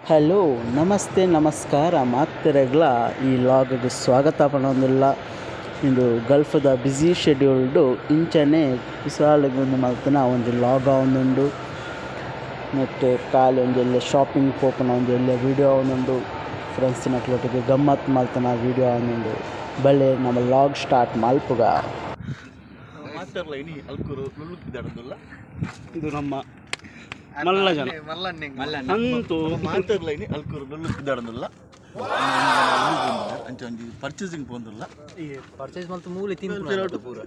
Hello ನಮಸ್ತೆ ನಮಸ್ಕಾರ ಮಾತ್ರೆಗಳ ಈ ಲಾಗ್ಗೆ ಸ್ವಾಗತ ಪಡೋದಿಲ್ಲ. ಇದು ಗಲ್ಫದ ಬ್ಯುಸಿ ಶೆಡ್ಯೂಲ್ಡು ಇಂಚನೆ ವಿಶಾಲಗೊಂದು ಮಲ್ತನ ಒಂದು ಲಾಗ್ ಆವೊಂದುಂಡು. ಮತ್ತು ಖಾಲಿ ಒಂದೆಲ್ಲ ಶಾಪಿಂಗ್ ಪೋಪುನ ಒಂದೆಲ್ಲ ವೀಡಿಯೋ ಆವೊಂದುಂಡು. ಫ್ರೆಂಡ್ಸಿನಕ್ಲೊಟ್ಟಿಗೆ ಗಮ್ಮತ್ತು ಮಲ್ತನ ವೀಡಿಯೋ ಆವೊಂದುಂಡು. ಬಲ್ಲೆ ನಮ್ಮ ಲಾಗ್ ಸ್ಟಾರ್ಟ್ ಮಲ್ಪುಗ. ಇದು ನಮ್ಮ ಮಲ್ಲ ಜನ ಅಂತೂ ಮಾತಾಡ್ಲೈನಿ ಅಲ್ಕೂರು ನುಳ್ಳುತ್ತಿದ್ದಾಡಲ್ಲ ಅಂಚಿ ಪರ್ಚೇಸಿಂಗ್ ಪೋಂದಿಲ್ಲ ಪರ್ಚೇಸ್ ಮಲ್ತು ಮೂಲೆ ತಿಂದು ಪೂರ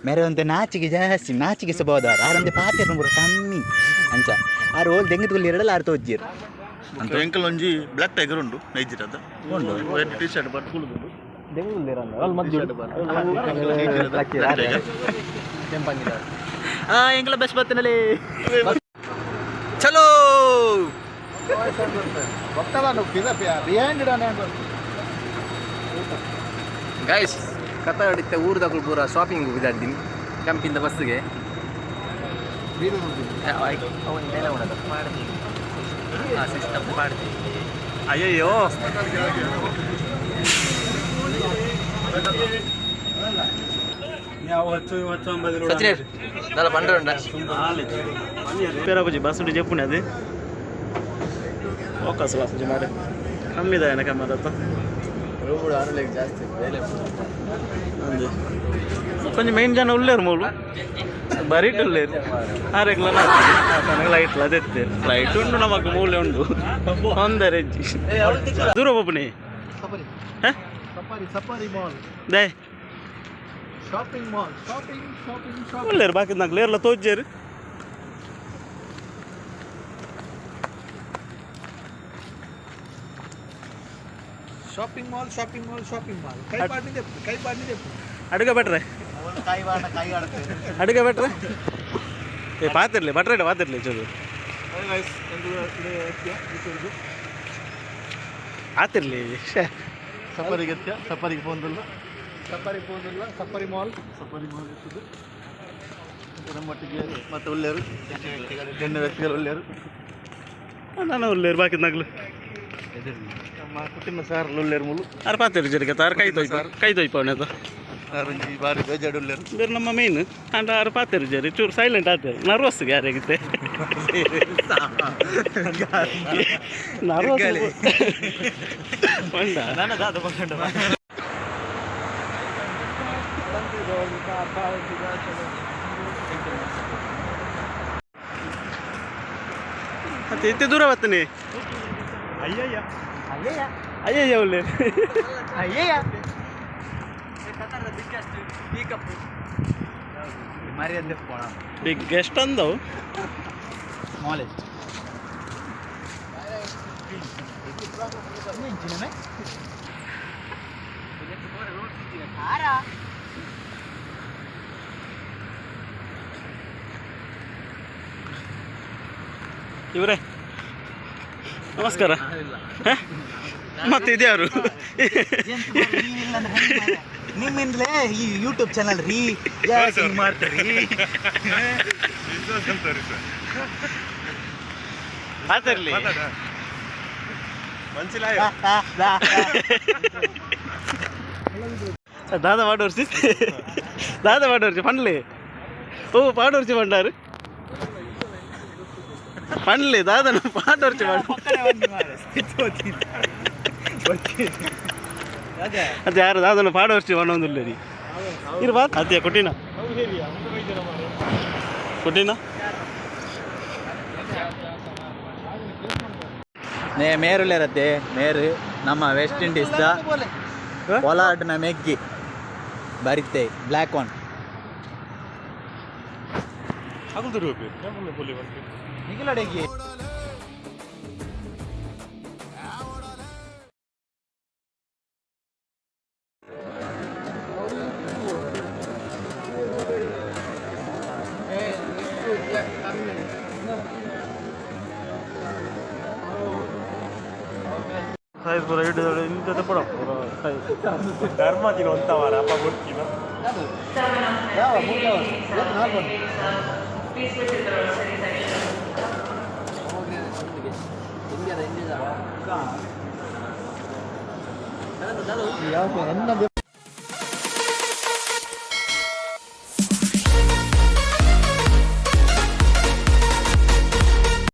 ಮೇರೆ ಒಂದು ನಾಚಿಗೆ ಜಾಸ್ತಿ ನಾಚಿಗೆ ಸಬೋದಾರ ಆರಂದೆ ಪಾತೆರ್ನ ಪೂರ ಕಮ್ಮಿ ಅಂಚ ಆರು ಹೋಲ್ ದೆಂಗತ್ಗುಲ್ಲಿ ಎರಡಲ್ಲ ಆರು ತೋಜ್ಜಿರು ಅಂತ ಎಂಕಲ್ ಒಂಜಿ ಬ್ಲಾಕ್ ಟೈಗರ್ ಉಂಡು ನೈಜಿರದ ಉಂಡು ರೆಡ್ ಟಿ ಶರ್ಟ್ ಬಟ್ ಕುಳಿದುಂಡು ಎಂಕಲ ಬೆಸ್ಟ್ ಬರ್ತನಲ್ಲಿ ಚಲೋ ಗೈಸ್ ಕಥ ಹೊಡಿತೆ ಊರ್ದಾಗಲು ಪೂರ ಶಾಪಿಂಗ್ ಹೋಗಿದ್ದಾಡ್ತೀನಿ ಕೆಂಪಿಂದ ಬಸ್ಸಿಗೆ ಸಿಸ್ಟಮ್ ಮಾಡ್ತೀನಿ ಅಯ್ಯಯ್ಯೋ పేరాబుజీ బస్సు ఉంటే చెప్పుండి అది ఫోకస్ బస్సు మాట కమ్మిదా వెనక మరతో ಜಾಸ್ತಿ అంది కొంచెం మెయిన్ జನ ఉల్లేరు మూలు ಬರೀಟ್ ಉಳ್ಳೇರು ಆರೆಗ್ಲ ನನಗೆ ಲೈಟ್ಲ ಅದೆತ್ತೆ ಲೈಟ್ ಉಂಡು ನಮಕ್ ಮೂಲೆ ಉಂಡು ಒಂದರೆ ದೂರ ಒಬ್ಬನಿ ದೇ ಶಾಪಿಂಗ್ ಮಾಲ್ ಶಾಪಿಂಗ್ ಉಳ್ಳೇರು ಬಾಕಿ నాకు లేర్ల తోజ్జేరు ಶಾಪಿಂಗ್ ಮಾಲ್ ಕೈ ಪಾಡ್ನಿ ಅಡುಗೆ ಬೆಟ್ರೆ ಅಡುಗೆ ಬೆಟ್ರೆ ಏ ಪಾತಿರ್ಲಿ ಬಟ್ರೇಡ ಪಾತಿರ್ಲಿ ಚೂರು ಆತಿರ್ಲಿ ಸಫರಿಗೆ ಪೋಂದಿಲ್ಲ ಸಫರಿ ಮಾಲ್ ಇರ್ತದೆ ನಮ್ಮೊಟ್ಟಿಗೆ ಮತ್ತೆ ಒಳ್ಳೆಯರು ಹೆಣ್ಣು ವ್ಯಕ್ತಿಗಳು ಒಳ್ಳೆಯರು ನಾನು ಒಳ್ಳೆಯರು ಬಾಕಿ ನಗ್ಲು ನಮ್ಮ ಕುಟುಂಬ ಸಾರ್ ಒಳ್ಳೆಯರು ಮೂಲು ಅರ್ ಪಾತಿರು ಜರಿಗೆ ತಾರು ಕೈ ತೊಯ್ಪವನೆ ಆರೊಂಜಿ ಬಾರಿ ಬೇಜಾಡು ಒಳ್ಳೆಯರು ಬೇರೆ ನಮ್ಮ ಮೇನ್ ಅಂಡ್ ಆರು ಪಾತಿರು ಜರಿ ಚೂರು ಸೈಲೆಂಟ್ ಆತೇರು ನರ್ವಸ್ ಯಾರಾಗಿತ್ತೆ ನರ್ವಸ್ ಮತ್ತೆ ಎತ್ತೆ ದೂರ ಬರ್ತಾನೆ ಅಯ್ಯಯ್ಯ ಒಳ್ಳೆ ಬಿಗ್ಗೆಸ್ಟ್ ಅಂದವು ಸ್ಮಾಲೆಸ್ಟ್ ಇವರೇ ನಮಸ್ಕಾರ ಮತ್ತೆ ಇದ್ಯಾರು ನಿಮ್ಮಿಂದಲೇ ಈ ಯೂಟ್ಯೂಬ್ ಚಾನಲ್ ರೀ ಮಾಡ್ತೀರಿ ಆತಿರ್ಲಿ దాదా పాడవర్చి పండ్లే ఓ పాడవర్చి పండారు పండ్లే దాదాను పాడవర్చి ಅದೇ ಯಾರು ದಾದನು ಪಾಡವರ್ಸಿ ಒಂದೊಂದು ಇರು ಬಾ ಅದೇ ಕೊಟ್ಟಿನ ಮೇರುಲಿರತ್ತೆ ಮೇರು ನಮ್ಮ ವೆಸ್ಟ್ ಇಂಡೀಸ್ದ ಪೊಲಾರ್ಡ್ನ ಮೆಗ್ಗಿ ಬರುತ್ತೆ ಬ್ಲ್ಯಾಕ್ ಒನ್ ನಿಖಿಲಡೆಗಿ ಸೈಜ್ ಪೂರ ಹಿಡಿದಳು ಇಂಥದ್ದು ಪಡ ಪೂರ ಸೈಜ್ ಧರ್ಮದಿನ ಅಂತವಾರ ಅಪ್ಪ ಗೊತ್ತಿಲ್ಲ India ಎನ್ನದೇ